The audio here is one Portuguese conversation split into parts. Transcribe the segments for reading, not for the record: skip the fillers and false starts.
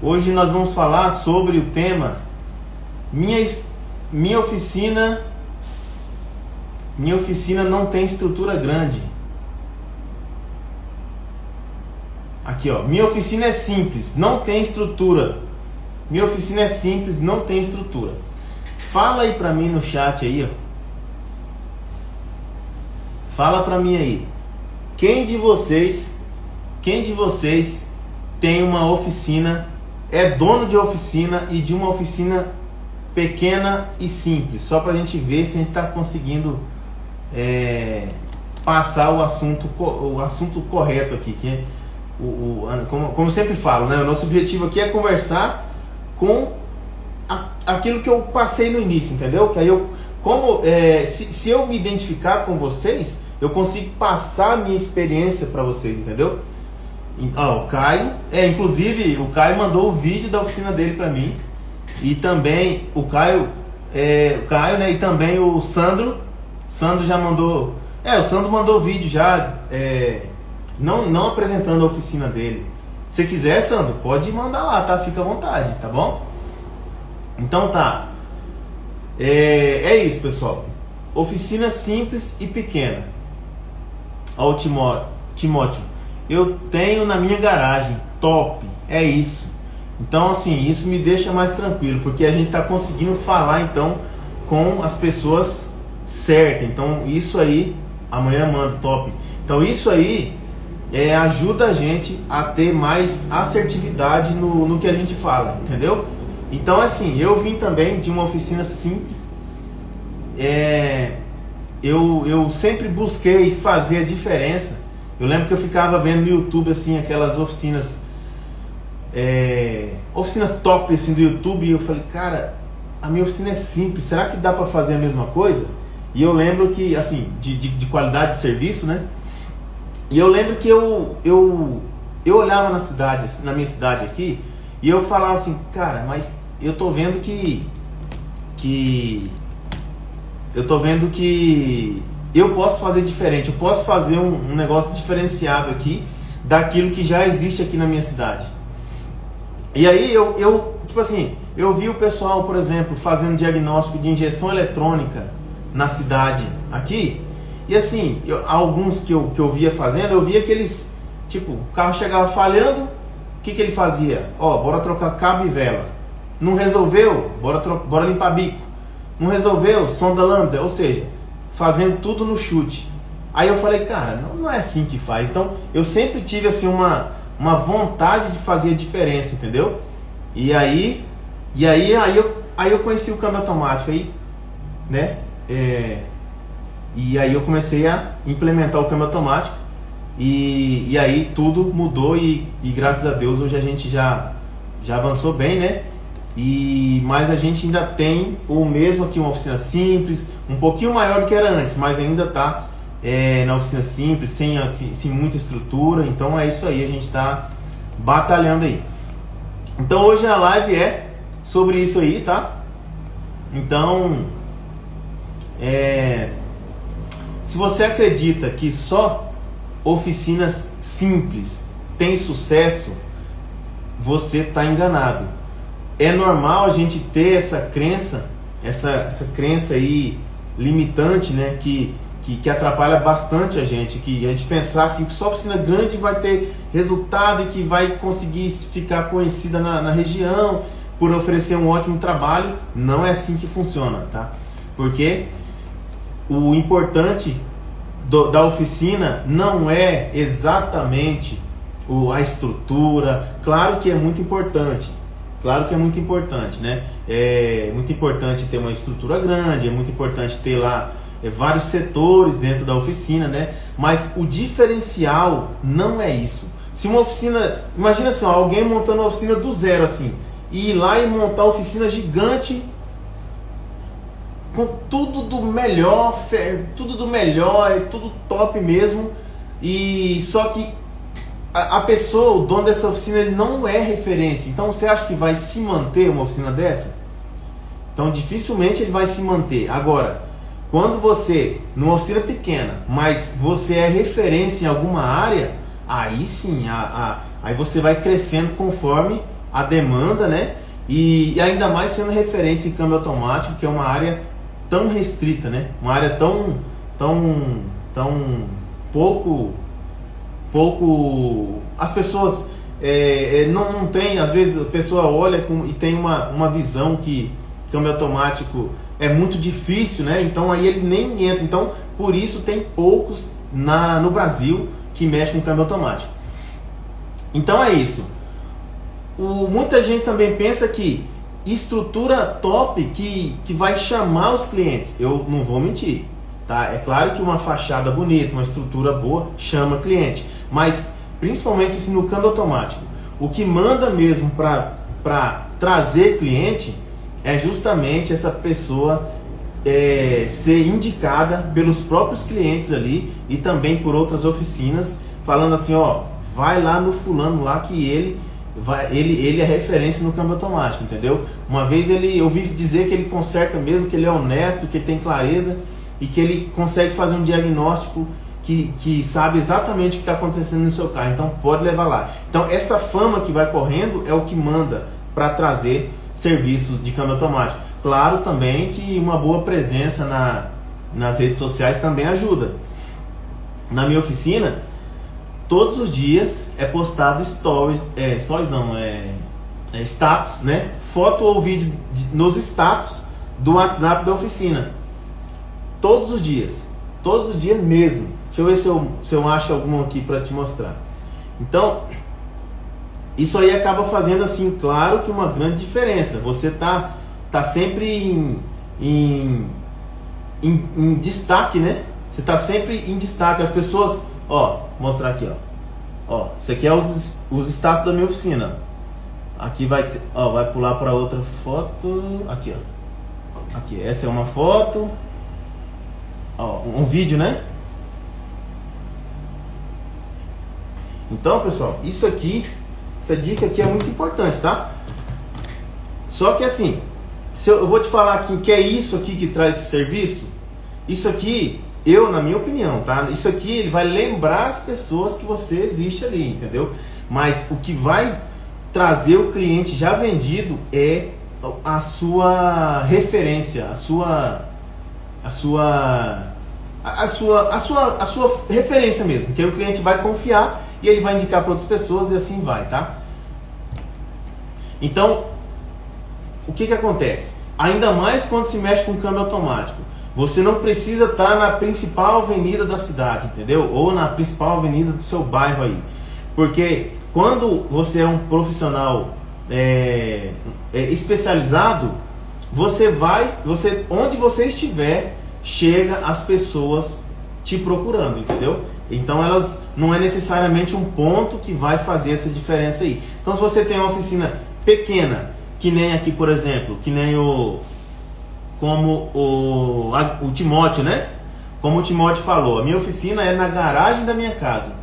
Hoje nós vamos falar sobre o tema minha oficina não tem estrutura grande. Aqui, ó, minha oficina é simples, não tem estrutura. Minha oficina é simples, não tem estrutura. Fala aí pra mim no chat aí, ó. Fala pra mim aí. Quem de vocês tem uma oficina, é dono de oficina e de uma oficina pequena e simples? Só pra gente ver se a gente tá conseguindo passar o assunto correto aqui, que é como eu sempre falo, né? O nosso objetivo aqui é conversar com aquilo que eu passei no início, entendeu? Que aí se eu me identificar com vocês, eu consigo passar a minha experiência para vocês, entendeu? O Caio, inclusive o Caio mandou o vídeo da oficina dele para mim, e também o Caio, né? E também o Sandro já mandou, o Sandro mandou o vídeo já, não apresentando a oficina dele. Se quiser, Sandro, pode mandar lá, tá? Fica à vontade, tá bom? Então tá. É isso, pessoal. Oficina simples e pequena. Ó, o Timóteo. Eu tenho na minha garagem. Top. É isso. Então, assim, isso me deixa mais tranquilo, porque a gente tá conseguindo falar, então, com as pessoas certas. Então, isso aí, amanhã manda, top. Então, isso aí ajuda a gente a ter mais assertividade no que a gente fala, entendeu? Então, assim, eu vim também de uma oficina simples. Eu sempre busquei fazer a diferença. Eu lembro que eu ficava vendo no YouTube, assim, aquelas oficinas top, assim, do YouTube, e eu falei, cara, a minha oficina é simples, será que dá para fazer a mesma coisa? E eu lembro que, assim, de qualidade de serviço, né? E eu lembro que eu olhava na minha cidade aqui, e eu falava assim, cara, mas eu tô vendo que eu posso fazer diferente, eu posso fazer um negócio diferenciado aqui daquilo que já existe aqui na minha cidade. E aí tipo assim, eu vi o pessoal, por exemplo, fazendo diagnóstico de injeção eletrônica na cidade aqui. E assim, alguns que eu via fazendo, eu via que eles, tipo, o carro chegava falhando, o que ele fazia? Bora trocar cabo e vela. Não resolveu? Bora limpar bico. Não resolveu? Sonda lambda. Ou seja, fazendo tudo no chute. Aí eu falei, cara, não é assim que faz. Então, eu sempre tive assim uma vontade de fazer a diferença, entendeu? E aí eu conheci o câmbio automático aí, né? E aí eu comecei a implementar o câmbio automático e aí tudo mudou e graças a Deus hoje a gente já avançou bem, né? Mas a gente ainda tem o mesmo aqui, uma oficina simples, um pouquinho maior do que era antes, mas ainda está na oficina simples, sem muita estrutura. Então é isso aí, a gente está batalhando aí. Então hoje a live é sobre isso aí, tá? Então se você acredita que só oficinas simples têm sucesso, você está enganado. É normal a gente ter essa crença aí limitante, né, que atrapalha bastante a gente, que a gente pensar assim que só oficina grande vai ter resultado e que vai conseguir ficar conhecida na região por oferecer um ótimo trabalho. Não é assim que funciona, tá? Porque o importante da oficina não é exatamente a estrutura. Claro que é muito importante, né? É muito importante ter uma estrutura grande, é muito importante ter lá vários setores dentro da oficina, né? Mas o diferencial não é isso. Se uma oficina, imagina assim, alguém montando uma oficina do zero assim, e ir lá e montar uma oficina gigante com tudo do melhor, tudo top mesmo, e só que a pessoa, o dono dessa oficina, ele não é referência. Então você acha que vai se manter uma oficina dessa? Então dificilmente ele vai se manter. Agora, quando você, numa oficina pequena, mas você é referência em alguma área, aí sim, aí você vai crescendo conforme a demanda, né? E ainda mais sendo referência em câmbio automático, que é uma área tão restrita, né? Uma área tão pouco as pessoas não tem, às vezes a pessoa olha e tem uma visão que câmbio automático é muito difícil, né? Então aí ele nem entra. Então por isso tem poucos no Brasil que mexem com câmbio automático. Então é isso. Muita gente também pensa que estrutura top que vai chamar os clientes. Eu não vou mentir, tá? É claro que uma fachada bonita, uma estrutura boa chama cliente, mas principalmente assim, no câmbio automático, o que manda mesmo para trazer cliente é justamente essa pessoa ser indicada pelos próprios clientes ali e também por outras oficinas, falando assim, ó, vai lá no fulano lá que ele é referência no câmbio automático, entendeu? Uma vez eu ouvi dizer que ele conserta mesmo, que ele é honesto, que ele tem clareza e que ele consegue fazer um diagnóstico que sabe exatamente o que está acontecendo no seu carro, então pode levar lá. Então essa fama que vai correndo é o que manda para trazer serviços de câmbio automático. Claro também que uma boa presença nas redes sociais também ajuda. Na minha oficina, todos os dias é postado status, né? Foto ou vídeo nos status do WhatsApp da oficina. Todos os dias mesmo. Deixa eu ver se eu acho algum aqui para te mostrar. Então, isso aí acaba fazendo assim, claro que uma grande diferença. Você tá sempre em destaque, né? Você tá sempre em destaque. As pessoas, ó, mostrar aqui, ó, isso aqui é os status da minha oficina. Aqui vai pular para outra foto. Aqui, ó. Aqui, essa é uma foto. Ó, um vídeo, né? Então, pessoal, essa dica aqui é muito importante, tá? Só que assim, se eu vou te falar aqui que é isso aqui que traz esse serviço, isso aqui, na minha opinião, tá? Isso aqui ele vai lembrar as pessoas que você existe ali, entendeu? Mas o que vai trazer o cliente já vendido é a sua referência, a sua referência mesmo, que aí o cliente vai confiar e ele vai indicar para outras pessoas e assim vai, tá? Então, o que acontece? Ainda mais quando se mexe com câmbio automático, você não precisa estar na principal avenida da cidade, entendeu? Ou na principal avenida do seu bairro aí, porque quando você é um profissional especializado, onde você estiver, chega as pessoas te procurando, entendeu? Então elas não é necessariamente um ponto que vai fazer essa diferença aí. Então se você tem uma oficina pequena, que nem aqui, por exemplo, que nem o Timóteo, né? Como o Timóteo falou, a minha oficina é na garagem da minha casa.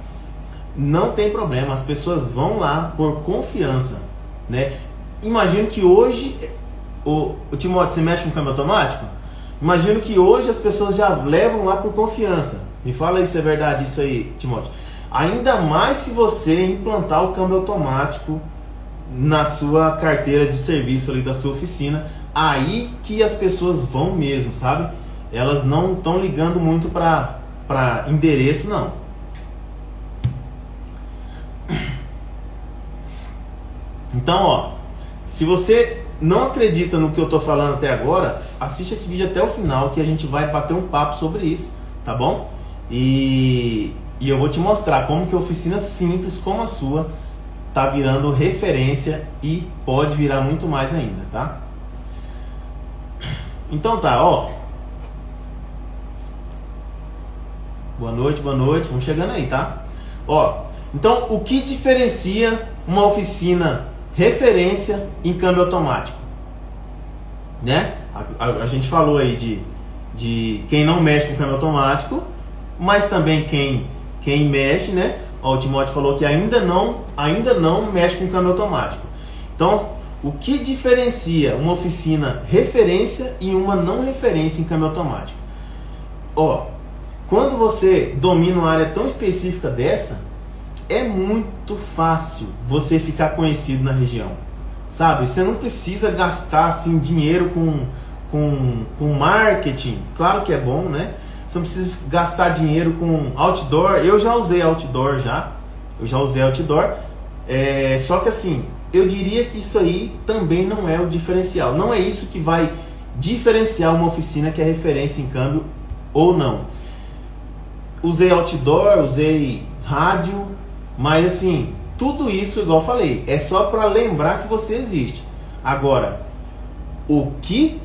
Não tem problema, as pessoas vão lá por confiança, né? Imagino que hoje, o Timóteo, você mexe com câmbio automático? Imagino que hoje as pessoas já levam lá por confiança. Me fala aí se é verdade isso aí, Timóteo. Ainda mais se você implantar o câmbio automático na sua carteira de serviço ali da sua oficina, aí que as pessoas vão mesmo, sabe? Elas não estão ligando muito para endereço, não. Então, ó, se você não acredita no que eu tô falando até agora, assiste esse vídeo até o final que a gente vai bater um papo sobre isso, tá bom? E eu vou te mostrar como que a oficina simples como a sua tá virando referência e pode virar muito mais ainda, tá? Então tá, ó. Boa noite, vamos chegando aí, tá? Ó, então o que diferencia uma oficina referência em câmbio automático, né? A gente falou aí de quem não mexe com câmbio automático, mas também quem mexe, né? Ó, o Timóteo falou que ainda não mexe com câmbio automático. Então, o que diferencia uma oficina referência e uma não referência em câmbio automático? Ó, quando você domina uma área tão específica dessa, é muito fácil você ficar conhecido na região. sabe? Você não precisa gastar assim, dinheiro com marketing, claro que é bom, né? Você não precisa gastar dinheiro com outdoor. Eu já usei outdoor só que assim, eu diria que isso aí também não é o diferencial. Não é isso que vai diferenciar uma oficina que é referência em câmbio ou não. Usei outdoor, usei rádio, mas assim, tudo isso, igual eu falei, é só para lembrar que você existe. Agora, o que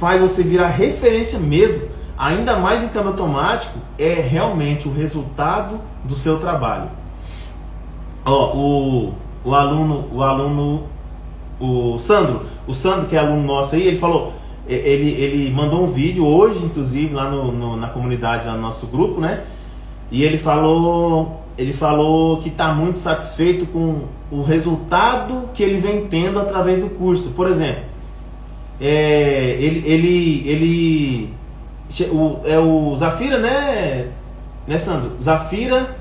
faz você virar referência mesmo, ainda mais em câmbio automático, é realmente o resultado do seu trabalho. Ó, o Sandro, que é aluno nosso aí, ele falou, ele mandou um vídeo hoje, inclusive, lá na comunidade, lá no nosso grupo, né? E ele falou que está muito satisfeito com o resultado que ele vem tendo através do curso. Por exemplo, o Zafira, né, Sandro? Zafira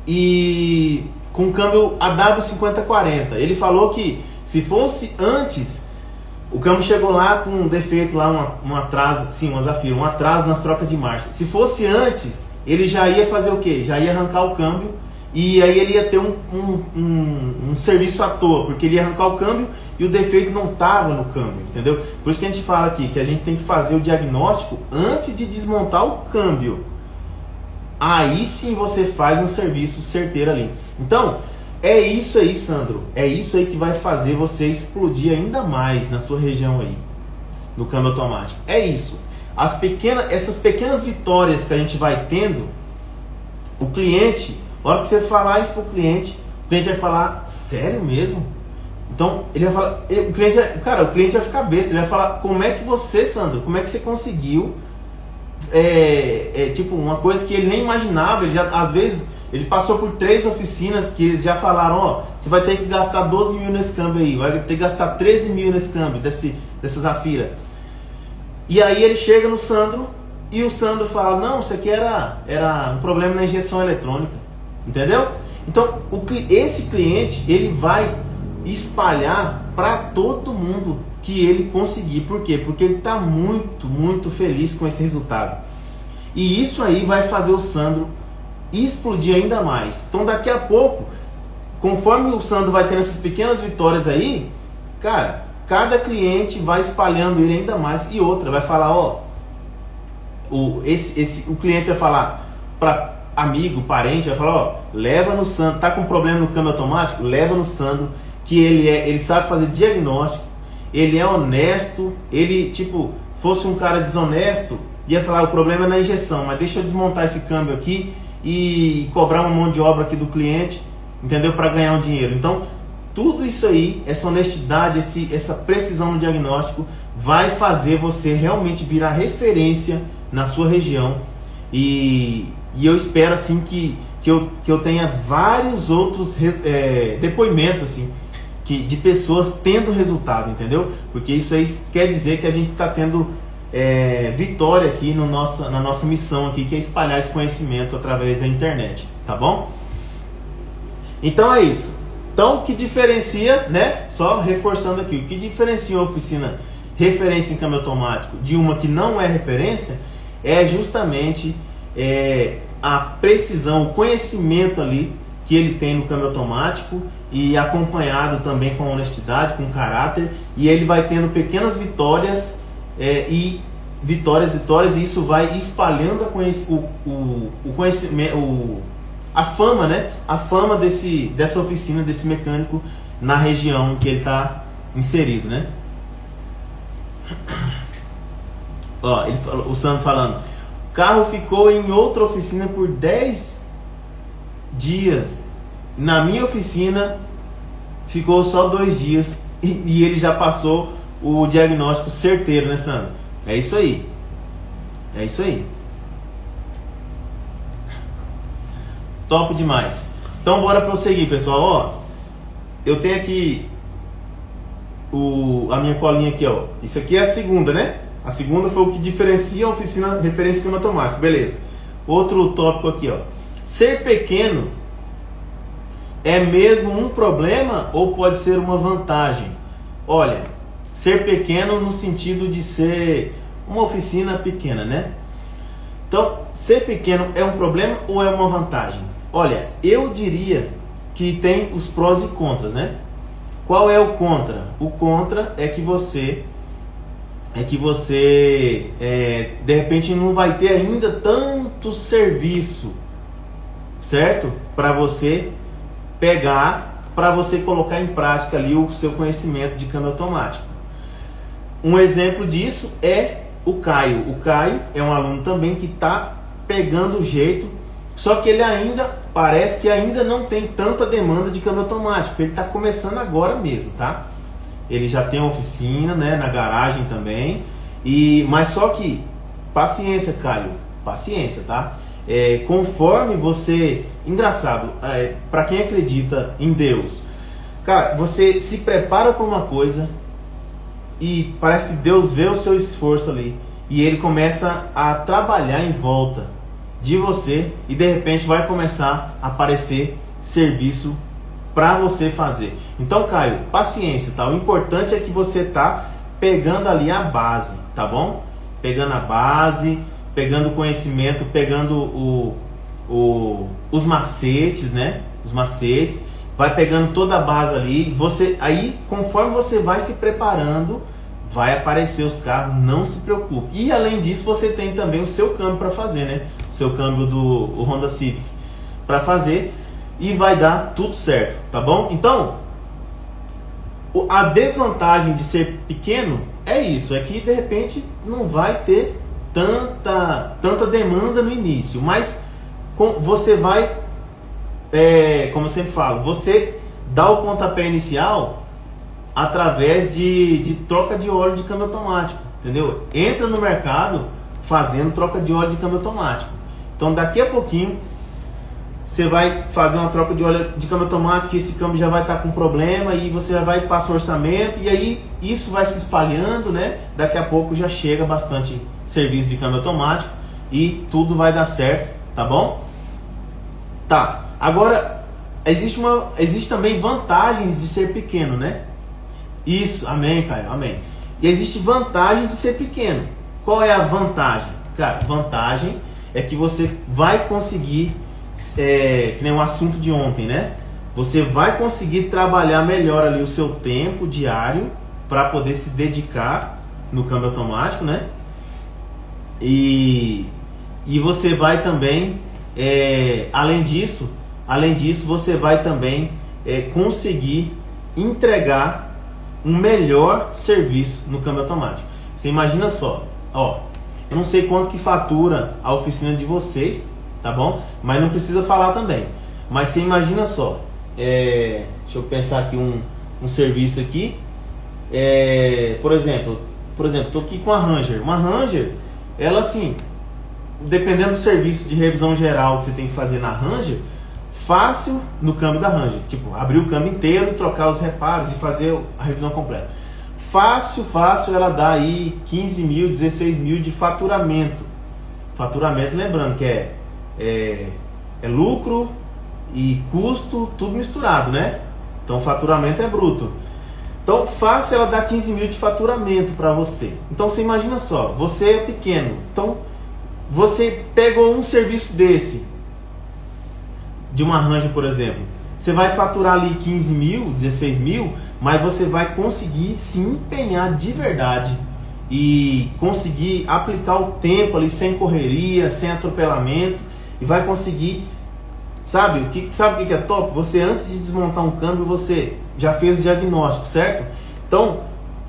e com câmbio AW5040. Ele falou que se fosse antes, o câmbio chegou lá com um defeito, lá um atraso, sim, uma Zafira, um atraso nas trocas de marcha. Se fosse antes, ele já ia fazer o quê? Já ia arrancar o câmbio e aí ele ia ter um serviço à toa, porque ele ia arrancar o câmbio e o defeito não estava no câmbio, entendeu? Por isso que a gente fala aqui que a gente tem que fazer o diagnóstico antes de desmontar o câmbio. Aí sim você faz um serviço certeiro ali. Então, é isso aí, Sandro. É isso aí que vai fazer você explodir ainda mais na sua região aí, no câmbio automático. É isso. Essas pequenas vitórias que a gente vai tendo, o cliente, a hora que você falar isso pro cliente, o cliente vai falar, sério mesmo? Então, ele vai falar, o cliente vai ficar besta, ele vai falar, como é que você, Sandro, como é que você conseguiu, tipo, uma coisa que ele nem imaginava, às vezes, ele passou por 3 oficinas que eles já falaram, ó, você vai ter que gastar 12 mil nesse câmbio aí, vai ter que gastar 13 mil nesse câmbio, dessa Zafira. E aí ele chega no Sandro e o Sandro fala, não, isso aqui era um problema na injeção eletrônica, entendeu? Então, esse cliente, ele vai espalhar para todo mundo que ele conseguir. Por quê? Porque ele está muito, muito feliz com esse resultado. E isso aí vai fazer o Sandro explodir ainda mais. Então daqui a pouco, conforme o Sandro vai tendo essas pequenas vitórias aí, cara, cada cliente vai espalhando ele ainda mais. E outra, vai falar, ó, o cliente vai falar para amigo, parente, vai falar, ó, leva no Sandro, tá com problema no câmbio automático? Leva no Sandro, que ele sabe fazer diagnóstico, ele é honesto, ele, tipo, fosse um cara desonesto, ia falar, o problema é na injeção, mas deixa eu desmontar esse câmbio aqui e cobrar uma mão de obra aqui do cliente, entendeu? Para ganhar um dinheiro. Então, tudo isso aí, essa honestidade, essa precisão no diagnóstico vai fazer você realmente virar referência na sua região. E eu espero assim que eu tenha vários outros depoimentos assim, de pessoas tendo resultado, entendeu? Porque isso aí quer dizer que a gente está tendo vitória aqui na nossa missão aqui, que é espalhar esse conhecimento através da internet, tá bom? Então é isso. Então, o que diferencia, né? Só reforçando aqui, o que diferencia uma oficina referência em câmbio automático de uma que não é referência é justamente a precisão, o conhecimento ali que ele tem no câmbio automático, e acompanhado também com honestidade, com caráter, e ele vai tendo pequenas vitórias e vitórias, e isso vai espalhando o conhecimento, a fama, né? A fama dessa oficina, desse mecânico na região que ele está inserido, né? Ó, o Sandro falando, o carro ficou em outra oficina por 10 dias. Na minha oficina ficou só 2 dias e ele já passou o diagnóstico certeiro, né, Sandro? É isso aí. É isso aí. Top demais. Então bora prosseguir, pessoal. Ó, eu tenho aqui a minha colinha aqui, ó. Isso aqui é a segunda, né? A segunda foi o que diferencia a oficina referência em câmbio automático. Beleza. Outro tópico aqui, ó. Ser pequeno é mesmo um problema ou pode ser uma vantagem? Olha, ser pequeno no sentido de ser uma oficina pequena, né? Então, ser pequeno é um problema ou é uma vantagem? Olha, eu diria que tem os prós e contras, né? Qual é o contra? O contra é que você de repente não vai ter ainda tanto serviço, certo? Para você pegar, para você colocar em prática ali o seu conhecimento de câmbio automático. Um exemplo disso é o Caio. O Caio é um aluno também que está pegando o jeito, só que ele ainda parece que ainda não tem tanta demanda de câmbio automático. Ele está começando agora mesmo, tá? Ele já tem uma oficina, né, na garagem também. Mas só que paciência, Caio, paciência, tá? Conforme você, engraçado, para quem acredita em Deus, cara, você se prepara para uma coisa e parece que Deus vê o seu esforço ali e ele começa a trabalhar em volta de você e de repente vai começar a aparecer serviço para você fazer. Então, Caio, paciência, tá? O importante é que você tá pegando ali a base, tá bom? Pegando a base, pegando conhecimento, pegando os macetes, né? Os macetes, vai pegando toda a base ali. Aí, conforme você vai se preparando, vai aparecer os carros, não se preocupe. E além disso, você tem também o seu câmbio para fazer, né? O seu câmbio do Honda Civic para fazer e vai dar tudo certo, tá bom? Então, a desvantagem de ser pequeno é isso, é que de repente não vai ter tanta demanda no início, mas você vai, como eu sempre falo, você dá o pontapé inicial através de troca de óleo de câmbio automático, entendeu? Entra no mercado fazendo troca de óleo de câmbio automático. Então daqui a pouquinho você vai fazer uma troca de óleo de câmbio automático e esse câmbio já vai estar com problema e você já vai passar o orçamento e aí isso vai se espalhando, né? Daqui a pouco já chega bastante serviço de câmbio automático e tudo vai dar certo, tá bom? Tá, agora existe também vantagens de ser pequeno, né? Isso, amém, Caio, amém. E existe vantagem de ser pequeno. Qual é a vantagem? Cara, vantagem é que você vai conseguir, que nem o assunto de ontem, né? Você vai conseguir trabalhar melhor ali o seu tempo diário para poder se dedicar no câmbio automático, né? E você vai também, além disso, você vai também conseguir entregar um melhor serviço no câmbio automático. Você imagina só, ó, eu não sei quanto que fatura a oficina de vocês, tá bom? Mas não precisa falar também. Mas você imagina só, deixa eu pensar aqui um serviço aqui, por exemplo, tô aqui com a Ranger. Uma Ranger, ela assim, dependendo do serviço de revisão geral que você tem que fazer na Ranger, fácil no câmbio da Ranger, tipo, abrir o câmbio inteiro, trocar os reparos e fazer a revisão completa. Fácil, ela dá aí 15 mil, 16 mil de faturamento. Faturamento, lembrando que é lucro e custo, tudo misturado, né? Então, faturamento é bruto. Então, fácil ela dá 15 mil de faturamento para você. Então, você imagina só, você é pequeno. Então, você pegou um serviço desse, de uma Ranger, por exemplo. Você vai faturar ali 15 mil, 16 mil, mas você vai conseguir se empenhar de verdade e conseguir aplicar o tempo ali sem correria, sem atropelamento e vai conseguir, sabe o que é top? Você, antes de desmontar um câmbio, você já fez o diagnóstico, certo? Então,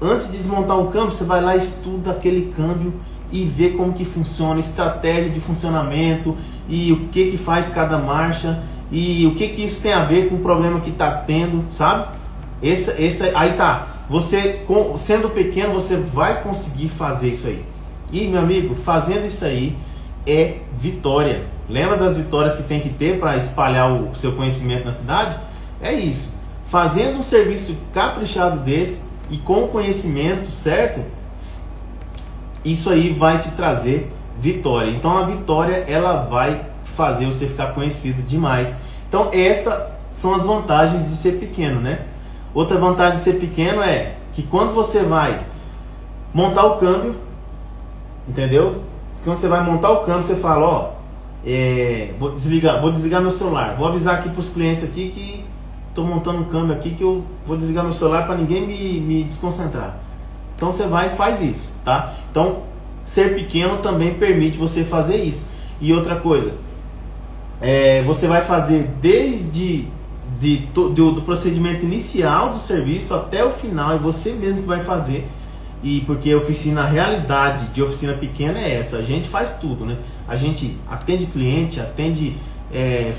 antes de desmontar um câmbio, você vai lá e estuda aquele câmbio e vê como que funciona, estratégia de funcionamento e o que faz cada marcha e o que isso tem a ver com o problema que está tendo, sabe? Aí tá, você sendo pequeno, você vai conseguir fazer isso aí. E, meu amigo, fazendo isso aí é vitória. Lembra das vitórias que tem que ter para espalhar o seu conhecimento na cidade? É isso. Fazendo um serviço caprichado desse e com conhecimento certo, isso aí vai te trazer vitória. Então a vitória, ela vai fazer você ficar conhecido demais. Então essa são as vantagens de ser pequeno, né? Outra vantagem de ser pequeno é que quando você vai montar o câmbio, entendeu? Quando você vai montar o câmbio, você fala, ó, vou desligar meu celular. Vou avisar aqui para os clientes aqui que estou montando um câmbio aqui, que eu vou desligar meu celular para ninguém me desconcentrar. Então você vai e faz isso, tá? Então ser pequeno também permite você fazer isso. E outra coisa, você vai fazer desde do procedimento inicial do serviço até o final, é você mesmo que vai fazer. E porque a realidade de oficina pequena é essa, a gente faz tudo, né? A gente atende cliente,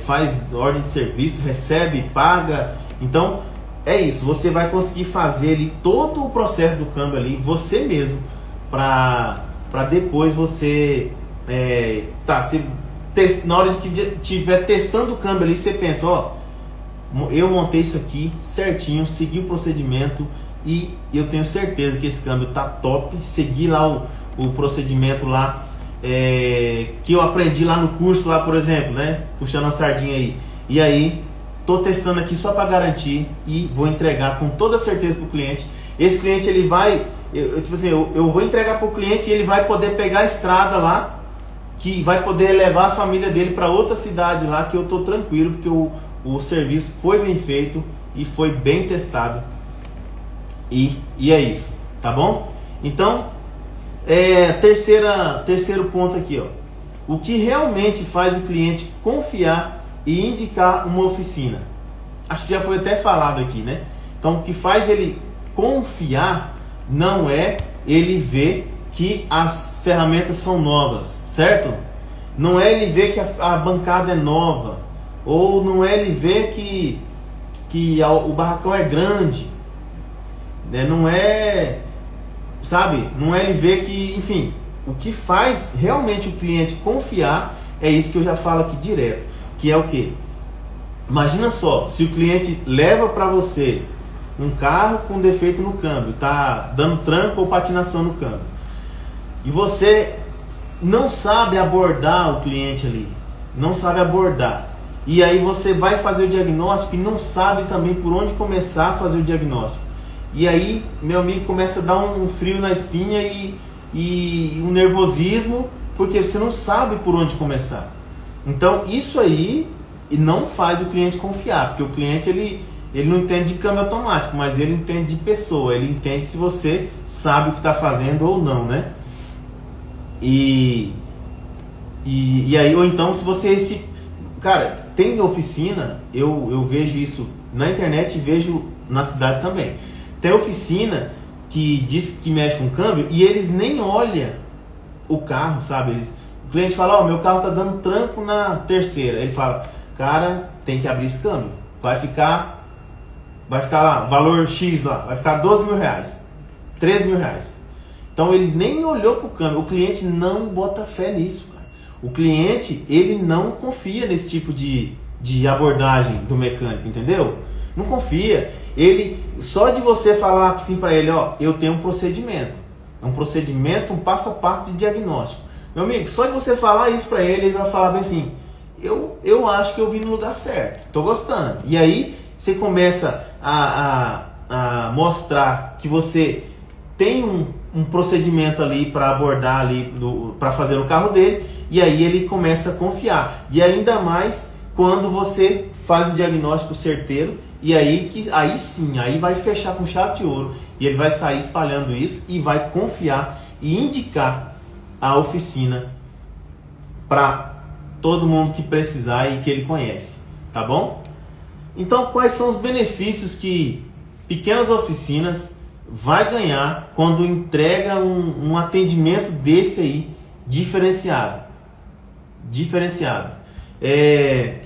faz ordem de serviço, recebe, paga. Então é isso, você vai conseguir fazer ali todo o processo do câmbio ali, você mesmo, para depois você na hora de que estiver testando o câmbio ali, você pensa, ó, eu montei isso aqui certinho, segui o procedimento e eu tenho certeza que esse câmbio tá top. Segui lá o procedimento lá que eu aprendi lá no curso lá, por exemplo, né? Puxando a sardinha aí. E aí tô testando aqui só para garantir e vou entregar com toda certeza pro cliente. Esse cliente ele vai, eu vou entregar pro cliente e ele vai poder pegar a estrada lá, que vai poder levar a família dele para outra cidade lá, que eu tô tranquilo, porque o serviço foi bem feito e foi bem testado. E é isso, tá bom? Então, terceiro ponto aqui, ó. O que realmente faz o cliente confiar e indicar uma oficina? Acho que já foi até falado aqui, né? Então, o que faz ele confiar não é ele ver que as ferramentas são novas, certo? Não é ele ver que a bancada é nova, ou não é ele ver que o barracão é grande, né? Não é, sabe? Não é ele ver que, enfim, o que faz realmente o cliente confiar é isso que eu já falo aqui direto, que é o quê? Imagina só, se o cliente leva para você um carro com defeito no câmbio, tá dando tranco ou patinação no câmbio, e você não sabe abordar o cliente ali, não sabe abordar, e aí você vai fazer o diagnóstico e não sabe também por onde começar a fazer o diagnóstico, e aí, meu amigo, começa a dar um frio na espinha e um nervosismo, porque você não sabe por onde começar. Então isso aí não faz o cliente confiar, porque o cliente ele não entende de câmbio automático, mas ele entende de pessoa, ele entende se você sabe o que está fazendo ou não, né? E aí, ou então se você cara, tem oficina, eu vejo isso na internet e vejo na cidade também. Tem oficina que diz que mexe com câmbio e eles nem olham o carro, sabe? O cliente fala, ó, meu carro tá dando tranco na terceira. Ele fala, cara, tem que abrir esse câmbio. Vai ficar lá, valor X lá, vai ficar 12 mil reais, 13 mil reais. Então ele nem olhou pro câmbio. O cliente não bota fé nisso, cara. O cliente, ele não confia nesse tipo de abordagem do mecânico, entendeu? Não confia. Ele, só de você falar assim para ele, ó, eu tenho um procedimento. É um procedimento, um passo a passo de diagnóstico. Meu amigo, só de você falar isso para ele, ele vai falar bem assim, eu acho que eu vim no lugar certo, tô gostando. E aí você começa a mostrar que você tem um procedimento ali para abordar ali, para fazer no carro dele, e aí ele começa a confiar. E ainda mais quando você faz um diagnóstico certeiro, e aí sim, aí vai fechar com chave de ouro, e ele vai sair espalhando isso e vai confiar e indicar a oficina para todo mundo que precisar e que ele conhece, tá bom? Então, quais são os benefícios que pequenas oficinas vai ganhar quando entrega um atendimento desse aí, diferenciado?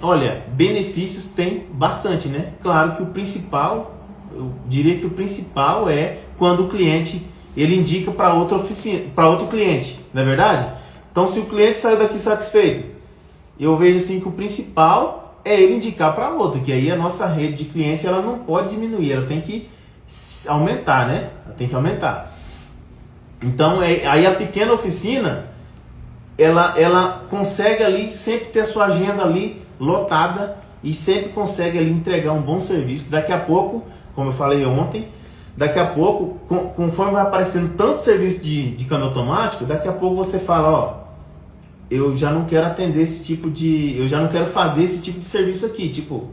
Olha, benefícios tem bastante, né? Claro que o principal, eu diria que o principal é quando o cliente ele indica para outra oficina, para outro cliente, não é verdade? Então, se o cliente saiu daqui satisfeito, eu vejo assim que o principal é ele indicar para outro, que aí a nossa rede de clientes ela não pode diminuir, ela tem que aumentar, né? Ela tem que aumentar. Então, aí a pequena oficina ela consegue ali sempre ter a sua agenda ali lotada e sempre consegue ali entregar um bom serviço. Daqui a pouco, como eu falei ontem, daqui a pouco, conforme vai aparecendo tanto serviço de câmbio automático, daqui a pouco você fala, ó, eu já não quero atender esse tipo de... eu já não quero fazer esse tipo de serviço aqui. Tipo,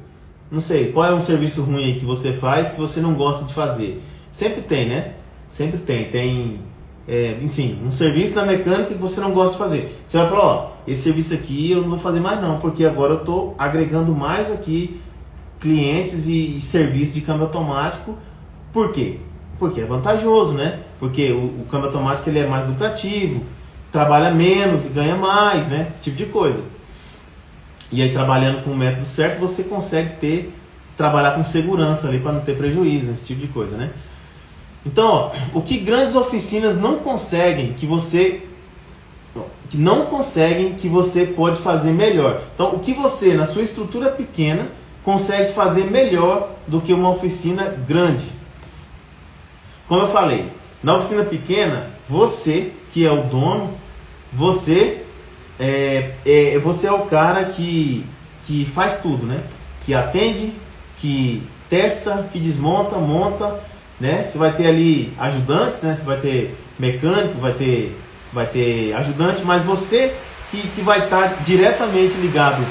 não sei, qual é um serviço ruim aí que você faz que você não gosta de fazer? Sempre tem, né? Sempre tem. Tem, enfim, um serviço na mecânica que você não gosta de fazer. Você vai falar, ó, esse serviço aqui eu não vou fazer mais não, porque agora eu estou agregando mais aqui clientes e serviços de câmbio automático. Por quê? Porque é vantajoso, né? Porque o câmbio automático ele é mais lucrativo, trabalha menos e ganha mais, né? Esse tipo de coisa. E aí, trabalhando com o método certo, você consegue trabalhar com segurança ali para não ter prejuízo, esse tipo de coisa, né? Então, ó, o que grandes oficinas não conseguem que você pode fazer melhor. Então, o que você na sua estrutura pequena consegue fazer melhor do que uma oficina grande? Como eu falei, na oficina pequena, você que é o dono, você é o cara que faz tudo, né? Que atende, que testa, que desmonta, monta, né? Você vai ter ali ajudantes, né? Você vai ter mecânico, vai ter ajudante, mas você que vai estar diretamente ligado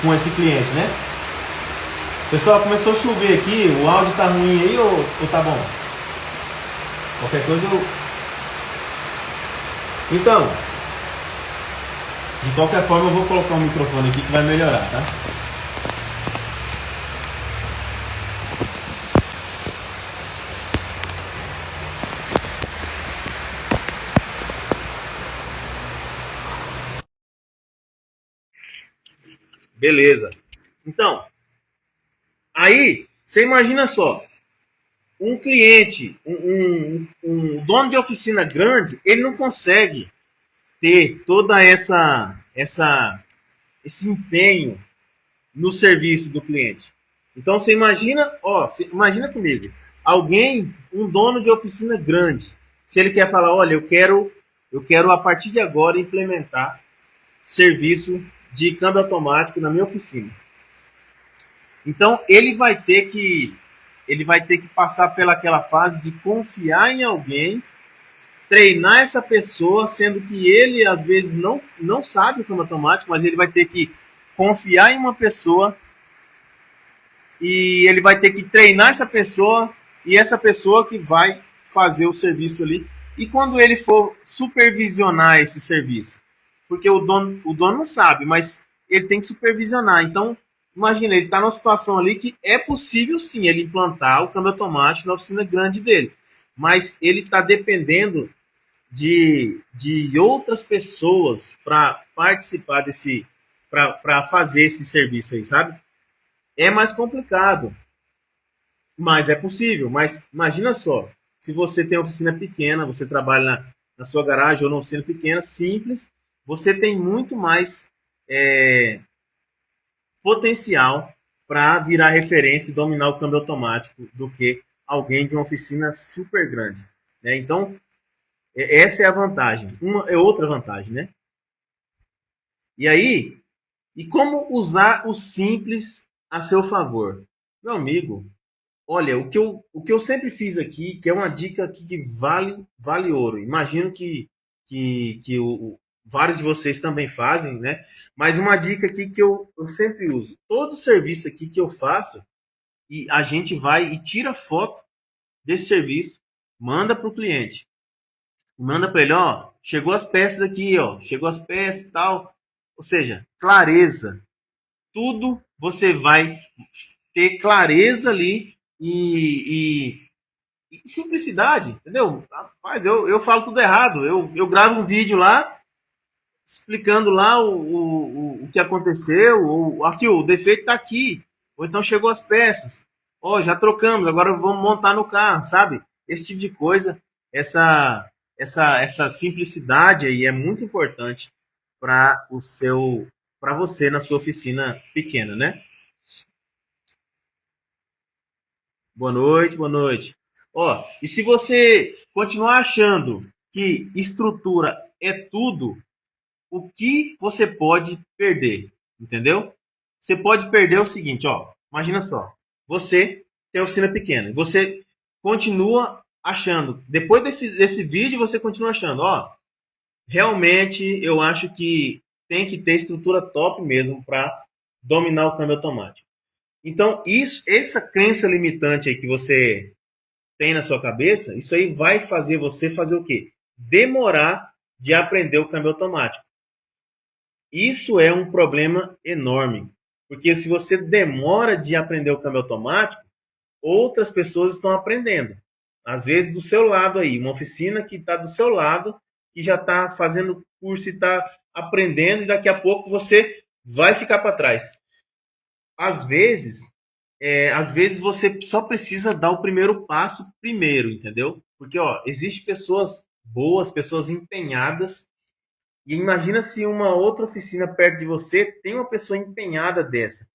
com esse cliente, né? Pessoal, começou a chover aqui, o áudio tá ruim aí ou tá bom? Qualquer coisa eu... Então, de qualquer forma eu vou colocar o microfone aqui que vai melhorar, tá? Beleza. Então, aí, você imagina só, um cliente, um dono de oficina grande, ele não consegue ter toda esse empenho no serviço do cliente. Então você imagina, imagina comigo, um dono de oficina grande, se ele quer falar, olha, eu quero a partir de agora implementar serviço de câmbio automático na minha oficina. Então ele vai ter que passar pelaquela fase de confiar em alguém, treinar essa pessoa, sendo que ele às vezes não sabe o câmbio automático, mas ele vai ter que confiar em uma pessoa e ele vai ter que treinar essa pessoa e essa pessoa que vai fazer o serviço ali. E quando ele for supervisionar esse serviço, porque o dono não sabe, mas ele tem que supervisionar. Então, imagina, ele está numa situação ali que é possível sim ele implantar o câmbio automático na oficina grande dele, mas ele está dependendo de outras pessoas para participar para fazer esse serviço aí, sabe? É mais complicado, mas é possível. Mas imagina só, se você tem uma oficina pequena, você trabalha na sua garagem ou numa oficina pequena, simples, você tem muito mais potencial para virar referência e dominar o câmbio automático do que alguém de uma oficina super grande, né? Então, essa é a vantagem. Uma é outra vantagem, né? E aí, e como usar o simples a seu favor? Meu amigo, olha, o que eu sempre fiz aqui, que é uma dica aqui que vale ouro. Imagino que vários de vocês também fazem, né? Mas uma dica aqui que eu sempre uso. Todo serviço aqui que eu faço, e a gente vai e tira foto desse serviço, manda para o cliente. Manda para ele, ó, chegou as peças aqui, ó, chegou as peças e tal. Ou seja, clareza. Tudo você vai ter clareza ali e simplicidade, entendeu? Rapaz, eu falo tudo errado. Eu gravo um vídeo lá, explicando lá o que aconteceu, ou aqui, o defeito está aqui. Ou então chegou as peças. Ó, já trocamos, agora vamos montar no carro, sabe? Esse tipo de coisa, essa simplicidade aí é muito importante para você na sua oficina pequena, né? Boa noite, boa noite. Ó, e se você continuar achando que estrutura é tudo, o que você pode perder? entendeu? Você pode perder o seguinte, ó, imagina só, você tem oficina pequena, você continua achando, depois desse vídeo você continua achando, ó, realmente eu acho que tem que ter estrutura top mesmo para dominar o câmbio automático. Então, essa crença limitante aí que você tem na sua cabeça, isso aí vai fazer você fazer o quê? Demorar de aprender o câmbio automático. Isso é um problema enorme, porque se você demora de aprender o câmbio automático, outras pessoas estão aprendendo. Às vezes do seu lado aí, uma oficina que está do seu lado, que já está fazendo curso e está aprendendo, e daqui a pouco você vai ficar para trás. Às vezes, às vezes você só precisa dar o primeiro passo primeiro, entendeu? Porque ó, existem pessoas boas, pessoas empenhadas, e imagina se uma outra oficina perto de você tem uma pessoa empenhada dessa,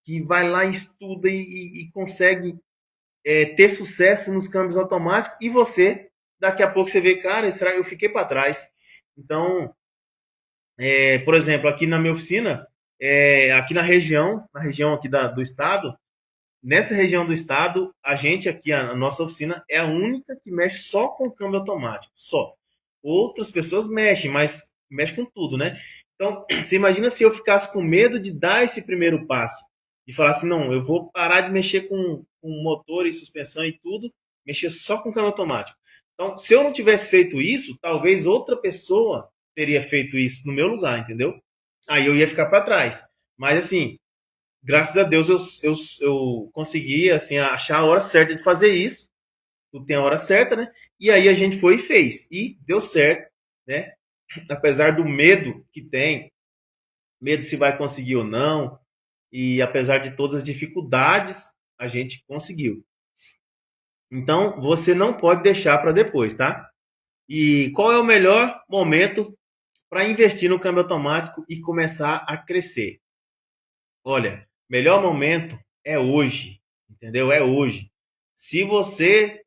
que vai lá, estuda e consegue ter sucesso nos câmbios automáticos, e você, daqui a pouco você vê, cara, será que eu fiquei para trás? Então, por exemplo, aqui na minha oficina, aqui na região aqui do estado, nessa região do estado, a gente aqui, a nossa oficina, é a única que mexe só com câmbio automático, só. Outras pessoas mexem, mas mexem com tudo, né? Então, você imagina se eu ficasse com medo de dar esse primeiro passo, de falar assim, não, eu vou parar de mexer com motor e suspensão e tudo, mexer só com câmbio automático. Então, se eu não tivesse feito isso, talvez outra pessoa teria feito isso no meu lugar, entendeu? Aí eu ia ficar para trás. Mas assim, graças a Deus eu consegui assim, achar a hora certa de fazer isso. Tudo tem a hora certa, né? E aí a gente foi e fez. E deu certo, né? Apesar do medo que tem, medo se vai conseguir ou não, e apesar de todas as dificuldades, a gente conseguiu. Então, você não pode deixar para depois, tá? E qual é o melhor momento para investir no câmbio automático e começar a crescer? Olha, melhor momento é hoje, entendeu? É hoje. Se você.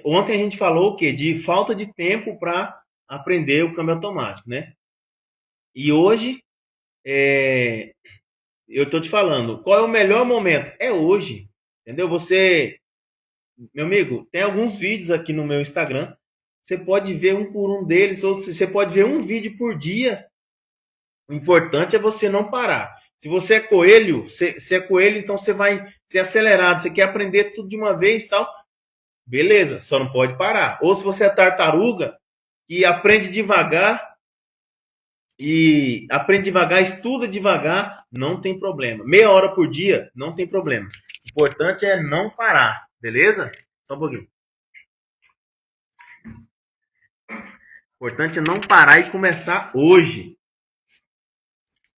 Ontem a gente falou o quê? De falta de tempo para aprender o câmbio automático, né? E hoje, é, eu estou te falando, qual é o melhor momento? É hoje, entendeu? Você, meu amigo, tem alguns vídeos aqui no meu Instagram. Você pode ver um por um deles, ou você pode ver um vídeo por dia. O importante é você não parar. Se você é coelho, se é coelho, então você vai ser acelerado. Você quer aprender tudo de uma vez, tal. Beleza, só não pode parar. Ou se você é tartaruga e aprende devagar, estuda devagar, não tem problema. Meia hora por dia, não tem problema. O importante é não parar, beleza? Só um pouquinho. O importante é não parar e começar hoje.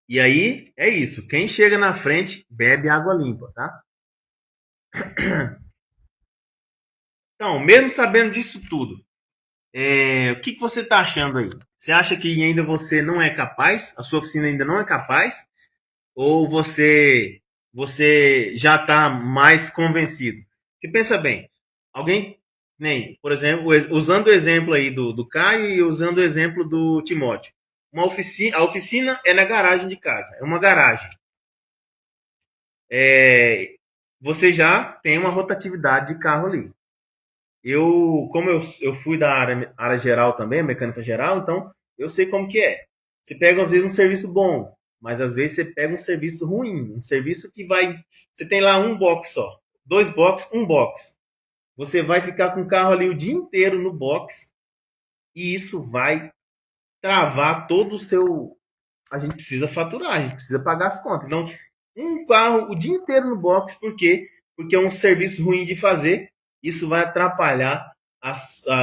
E aí é isso. Quem chega na frente bebe água limpa, tá? Então, mesmo sabendo disso tudo, o que você está achando aí? Você acha que ainda você não é capaz? A sua oficina ainda não é capaz? Ou você já está mais convencido? Você pensa bem, alguém, nem, por exemplo, usando o exemplo aí do Caio e usando o exemplo do Timóteo. A oficina é na garagem de casa, é uma garagem. É, você já tem uma rotatividade de carro ali. Como eu fui da área geral também, mecânica geral, então eu sei como que é. Você pega às vezes um serviço bom, mas às vezes você pega um serviço ruim, um serviço que vai, você tem lá um box só, dois box, um box. Você vai ficar com o carro ali o dia inteiro no box e isso vai travar todo o seu. A gente precisa faturar, a gente precisa pagar as contas. Então, um carro o dia inteiro no box, por quê? Porque é um serviço ruim de fazer, isso vai atrapalhar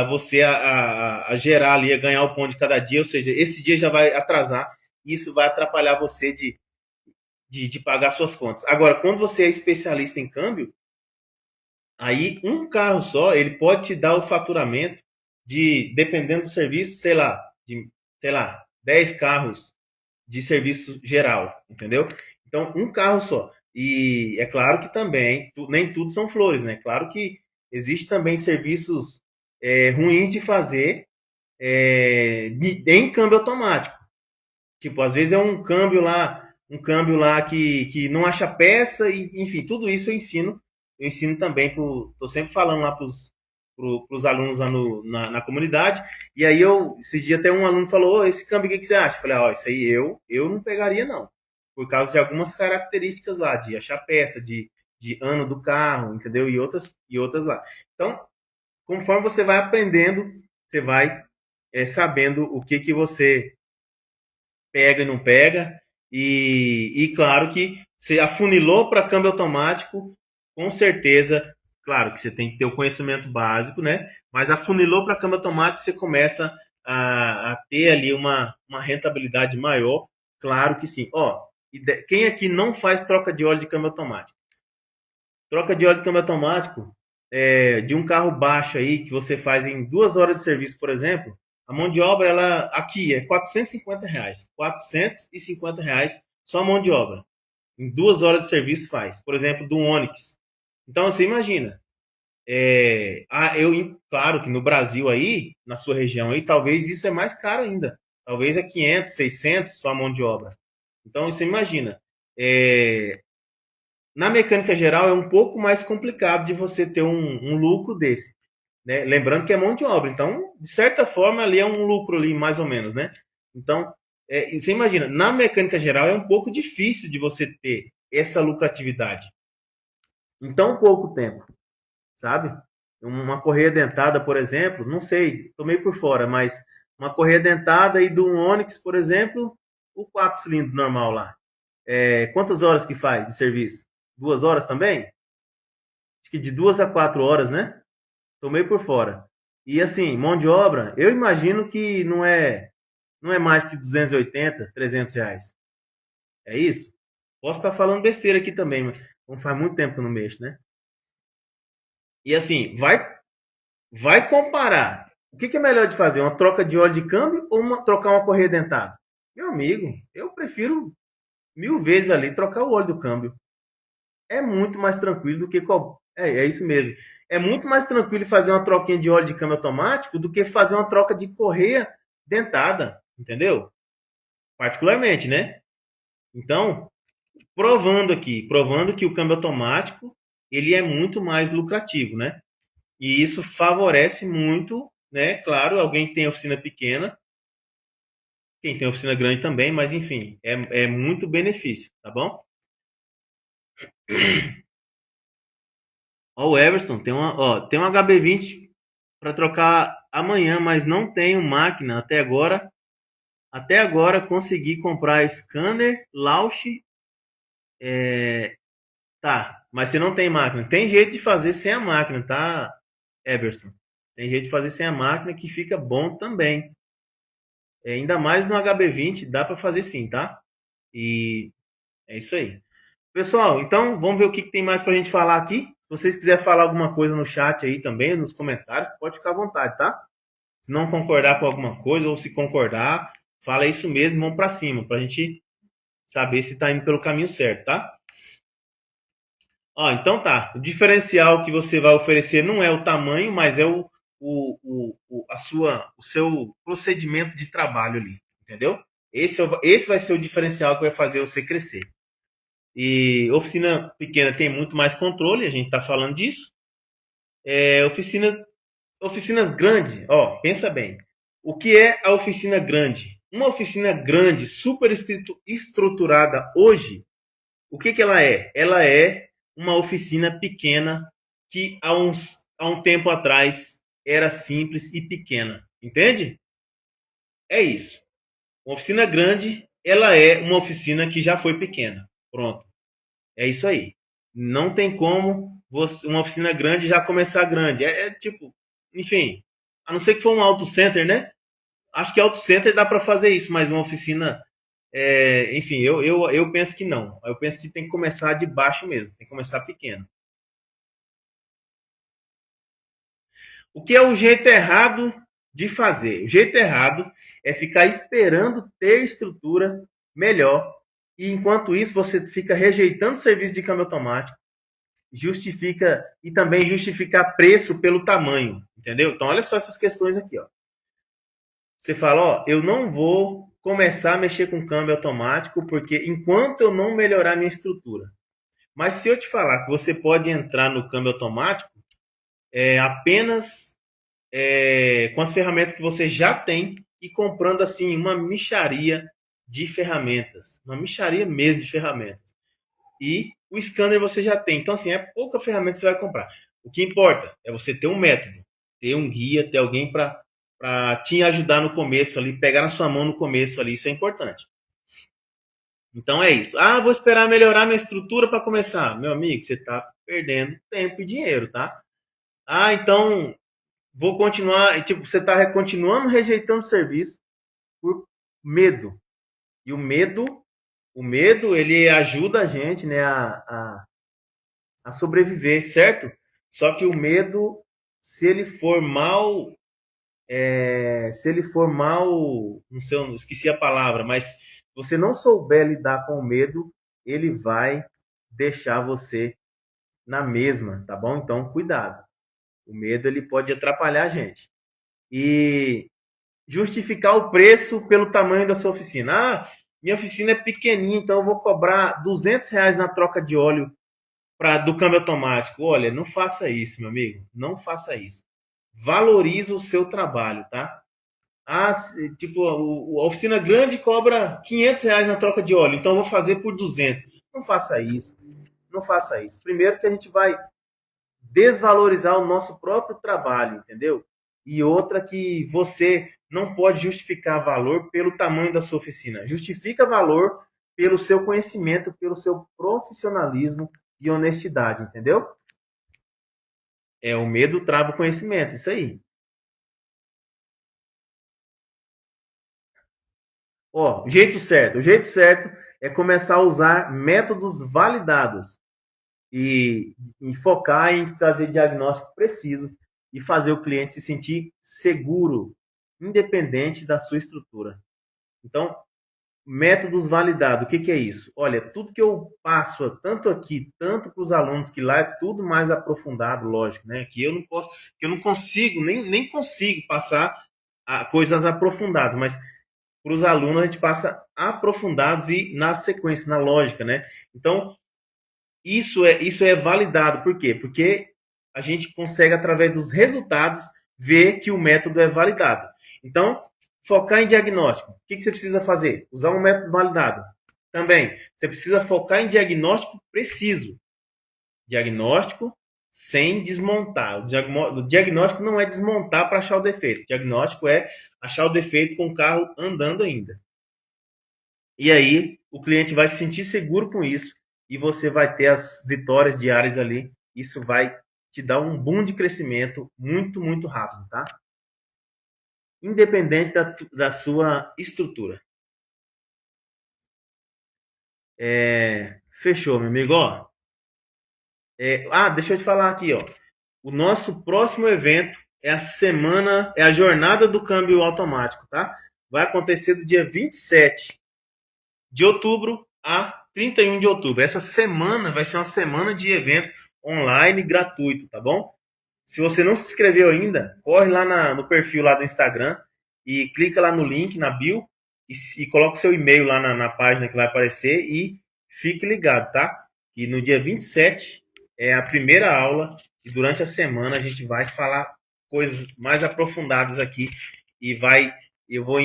você a gerar ali, a ganhar o pão de cada dia, ou seja, esse dia já vai atrasar, e isso vai atrapalhar você de pagar suas contas. Agora, quando você é especialista em câmbio, aí um carro só, ele pode te dar o faturamento dependendo do serviço, sei lá, 10 carros de serviço geral, entendeu? Então, um carro só. E é claro que também, nem tudo são flores, né? Claro que existe também serviços ruins de fazer em câmbio automático. Tipo, às vezes é um câmbio lá, um câmbio lá que não acha peça, e, enfim, tudo isso eu ensino também, estou sempre falando lá para os alunos lá na comunidade, e aí esse dia até um aluno falou, "Ô, esse câmbio, o que, que você acha?" Eu falei, ó, isso aí eu não pegaria não, por causa de algumas características lá, de achar peça, de ano do carro, entendeu? E outras lá. Então, conforme você vai aprendendo, você vai sabendo o que que você pega e não pega. E claro que você afunilou para câmbio automático, com certeza, claro que você tem que ter o conhecimento básico, né? Mas afunilou para câmbio automático, você começa a ter ali uma rentabilidade maior. Claro que sim. Ó, quem aqui não faz troca de óleo de câmbio automático? Troca de óleo de câmbio automático de um carro baixo aí, que você faz em 2 horas de serviço, por exemplo, a mão de obra, ela aqui é R$ 450. R$ 450 só a mão de obra. Em 2 horas de serviço faz. Por exemplo, do Onix. Então você imagina. Claro que no Brasil aí, na sua região aí, talvez isso é mais caro ainda. Talvez é 500, 600 só a mão de obra. Então você imagina. É, Na mecânica geral é um pouco mais complicado de você ter um lucro desse, né? Lembrando que é mão de obra, então de certa forma ali é um lucro ali mais ou menos, né? Então você imagina, na mecânica geral é um pouco difícil de você ter essa lucratividade em tão pouco tempo, sabe? Uma correia dentada, por exemplo, não sei, tô meio por fora, mas uma correia dentada e do Onix, por exemplo, o 4 cilindros normal lá. Quantas horas que faz de serviço? 2 horas também? Acho que de 2 a 4 horas, né? Tô meio por fora. E assim, mão de obra, eu imagino que não é mais que 280, R$ 300. É isso? Posso estar falando besteira aqui também, mas como faz muito tempo que eu não mexo, né? E assim, vai comparar. O que é melhor de fazer? Uma troca de óleo de câmbio ou trocar uma correia dentada? Meu amigo, eu prefiro 1000 vezes ali trocar o óleo do câmbio. É muito mais tranquilo do que. É isso mesmo. É muito mais tranquilo fazer uma troquinha de óleo de câmbio automático do que fazer uma troca de correia dentada. Entendeu? Particularmente, né? Então, provando que o câmbio automático ele é muito mais lucrativo, né? E isso favorece muito, né? Claro, alguém que tem oficina pequena, quem tem oficina grande também, mas enfim, é muito benefício, tá bom? Ó, o Everson, tem um HB20 para trocar amanhã, mas não tenho máquina até agora. Até agora consegui comprar scanner, launch, tá, mas você não tem máquina. Tem jeito de fazer sem a máquina, tá, Everson? Tem jeito de fazer sem a máquina que fica bom também. Ainda mais no HB20 dá para fazer sim, tá? E é isso aí. Pessoal, então vamos ver o que tem mais pra gente falar aqui. Se vocês quiserem falar alguma coisa no chat aí também, nos comentários, pode ficar à vontade, tá? Se não concordar com alguma coisa ou se concordar, fala isso mesmo, vamos pra cima, pra gente saber se tá indo pelo caminho certo, tá? Ó, então tá. O diferencial que você vai oferecer não é o tamanho, mas é o seu procedimento de trabalho ali, entendeu? Esse vai ser o diferencial que vai fazer você crescer. E oficina pequena tem muito mais controle, a gente está falando disso. Oficinas grandes, ó, pensa bem. O que é a oficina grande? Uma oficina grande, super estruturada hoje, o que ela é? Ela é uma oficina pequena que há um tempo atrás era simples e pequena. Entende? É isso. Uma oficina grande, ela é uma oficina que já foi pequena. Pronto. É isso aí. Não tem como uma oficina grande já começar grande. Tipo, enfim, a não ser que for um auto center, né? Acho que auto center dá para fazer isso, mas uma oficina, enfim, eu penso que não. Eu penso que tem que começar de baixo mesmo, tem que começar pequeno. O que é o jeito errado de fazer? O jeito errado é ficar esperando ter estrutura melhor e enquanto isso você fica rejeitando o serviço de câmbio automático, justifica e também justificar preço pelo tamanho, entendeu? Então olha só essas questões aqui, ó. Você fala, ó, eu não vou começar a mexer com câmbio automático, porque enquanto eu não melhorar minha estrutura. Mas se eu te falar que você pode entrar no câmbio automático apenas com as ferramentas que você já tem e comprando assim uma mixaria de ferramentas, uma mixaria mesmo de ferramentas. E o scanner você já tem. Então assim, é pouca ferramenta que você vai comprar. O que importa é você ter um método, ter um guia, ter alguém para te ajudar no começo ali, pegar na sua mão no começo ali, isso é importante. Então é isso. Ah, vou esperar melhorar minha estrutura para começar. Meu amigo, você está perdendo tempo e dinheiro, tá? Ah, então vou continuar. Tipo, você está continuando rejeitando o serviço por medo. E o medo, ele ajuda a gente, né, a sobreviver, certo? Só que o medo, se ele for mal, não sei, eu esqueci a palavra, mas você não souber lidar com o medo, ele vai deixar você na mesma, tá bom? Então, cuidado. O medo ele pode atrapalhar a gente. E justificar o preço pelo tamanho da sua oficina. Ah, minha oficina é pequenininha, então eu vou cobrar R$ 200 na troca de óleo do câmbio automático. Olha, não faça isso, meu amigo. Não faça isso. Valorize o seu trabalho, tá? Ah, tipo, a oficina grande cobra R$ 500 na troca de óleo, então eu vou fazer por 200. Não faça isso. Não faça isso. Primeiro que a gente vai desvalorizar o nosso próprio trabalho, entendeu? E outra que você não pode justificar valor pelo tamanho da sua oficina. Justifica valor pelo seu conhecimento, pelo seu profissionalismo e honestidade, entendeu? O medo trava o conhecimento, isso aí. Ó, o jeito certo é começar a usar métodos validados e focar em fazer diagnóstico preciso e fazer o cliente se sentir seguro, independente da sua estrutura. Então, métodos validados, o que é isso? Olha, tudo que eu passo, tanto aqui, tanto para os alunos, que lá é tudo mais aprofundado, lógico, né? Que eu não posso, que eu não consigo, nem consigo passar coisas aprofundadas, mas para os alunos a gente passa aprofundados e na sequência, na lógica, né? Então, isso é validado. Por quê? Porque a gente consegue, através dos resultados, ver que o método é validado. Então, focar em diagnóstico. O que você precisa fazer? Usar um método validado. Também, você precisa focar em diagnóstico preciso. Diagnóstico sem desmontar. O diagnóstico não é desmontar para achar o defeito. O diagnóstico é achar o defeito com o carro andando ainda. E aí o cliente vai se sentir seguro com isso e você vai ter as vitórias diárias ali. Isso vai te dar um boom de crescimento muito, muito rápido, tá? Independente da sua estrutura. Fechou, meu amigo. Ó, deixa eu te falar aqui, ó. O nosso próximo evento é a jornada do câmbio automático, tá? Vai acontecer do dia 27 de outubro a 31 de outubro. Essa semana vai ser uma semana de eventos online gratuito, tá bom? Se você não se inscreveu ainda, corre lá no perfil lá do Instagram e clica lá no link na bio e coloca o seu e-mail lá na página que vai aparecer e fique ligado, tá? E no dia 27 é a primeira aula e durante a semana a gente vai falar coisas mais aprofundadas aqui e eu vou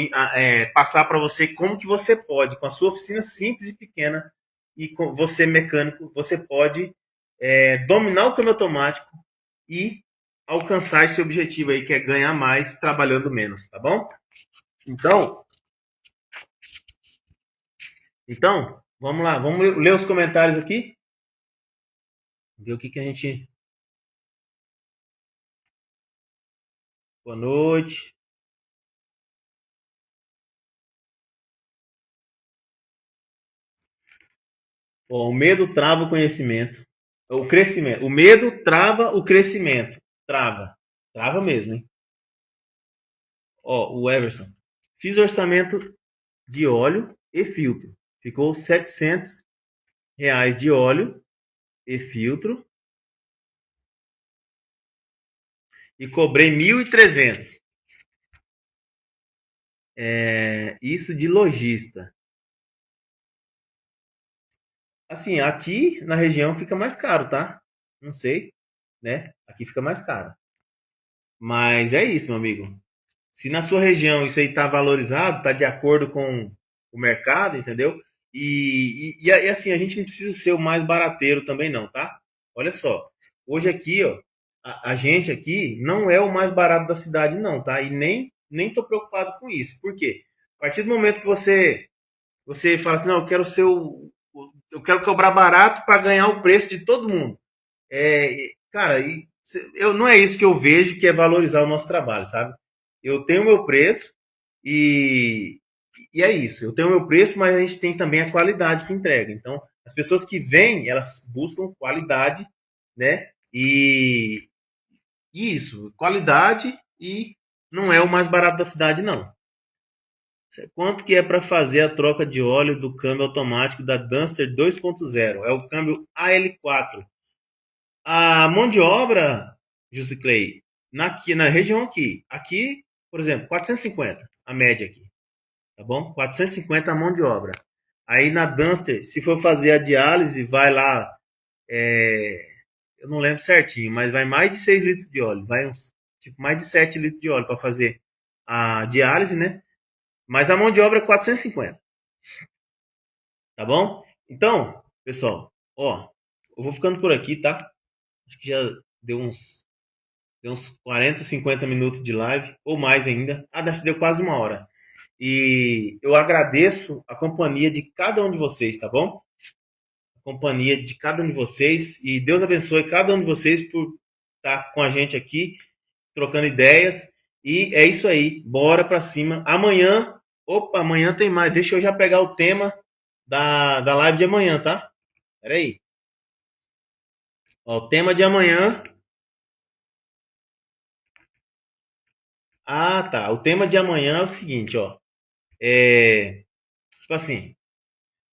passar para você como que você pode, com a sua oficina simples e pequena e com você mecânico, você pode dominar o câmbio automático e alcançar esse objetivo aí, que é ganhar mais trabalhando menos, tá bom? Então, vamos lá, vamos ler os comentários aqui, ver o que a gente... Boa noite. Ó, o medo trava o conhecimento. O crescimento. O medo trava o crescimento. Trava. Trava mesmo, hein? Ó, o Everson. Fiz orçamento de óleo e filtro. Ficou R$ 700 de óleo e filtro. E cobrei 1.300. Isso de lojista. Assim, aqui na região fica mais caro, tá? Não sei, né? Aqui fica mais caro. Mas é isso, meu amigo. Se na sua região isso aí tá valorizado, tá de acordo com o mercado, entendeu? E assim, a gente não precisa ser o mais barateiro também não, tá? Olha só, hoje aqui, ó, a gente aqui não é o mais barato da cidade não, tá? E nem tô preocupado com isso. Por quê? A partir do momento que você fala assim, não, eu quero eu quero cobrar barato para ganhar o preço de todo mundo. Cara, não é isso que eu vejo que é valorizar o nosso trabalho, sabe? Eu tenho o meu preço e, e é isso. Eu tenho o meu preço, mas a gente tem também a qualidade que entrega. Então, as pessoas que vêm, elas buscam qualidade, né? E isso, qualidade e não é o mais barato da cidade, não. Quanto que é para fazer a troca de óleo do câmbio automático da Duster 2.0? É o câmbio AL4. A mão de obra, Jusiclay, na região aqui, por exemplo, 450, a média aqui, tá bom? 450 a mão de obra. Aí na Dunster, se for fazer a diálise, vai lá, é, eu não lembro certinho, mas vai mais de 6 litros de óleo, vai uns, tipo, mais de 7 litros de óleo para fazer a diálise, né? Mas a mão de obra é 450, tá bom? Então, pessoal, ó, eu vou ficando por aqui, tá? Acho que já deu uns 40, 50 minutos de live, ou mais ainda. Acho que deu quase uma hora. E eu agradeço a companhia de cada um de vocês, tá bom? A companhia de cada um de vocês. E Deus abençoe cada um de vocês por estar com a gente aqui, trocando ideias. E é isso aí. Bora pra cima. Amanhã, opa, amanhã tem mais. Deixa eu já pegar o tema da live de amanhã, tá? Pera aí. Ó, o tema de amanhã. Ah, tá. O tema de amanhã é o seguinte, ó. Tipo assim,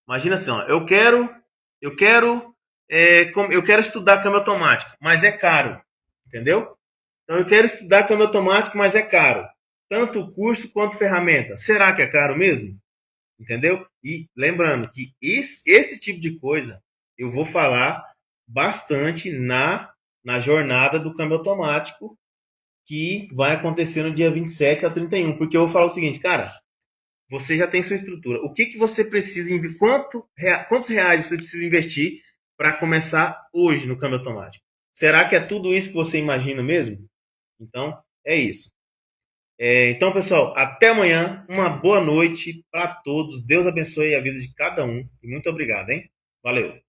imagina assim, ó, eu quero estudar câmbio automático, mas é caro, entendeu? Então eu quero estudar câmbio automático, mas é caro. Tanto o curso quanto ferramenta. Será que é caro mesmo? Entendeu? E lembrando que esse tipo de coisa eu vou falar bastante na jornada do câmbio automático que vai acontecer no dia 27 a 31, porque eu vou falar o seguinte, cara, você já tem sua estrutura. O que que você precisa investir? Quantos reais você precisa investir para começar hoje no câmbio automático? Será que é tudo isso que você imagina mesmo? Então, é isso. Então, pessoal, até amanhã. Uma boa noite para todos. Deus abençoe a vida de cada um. E muito obrigado, hein? Valeu.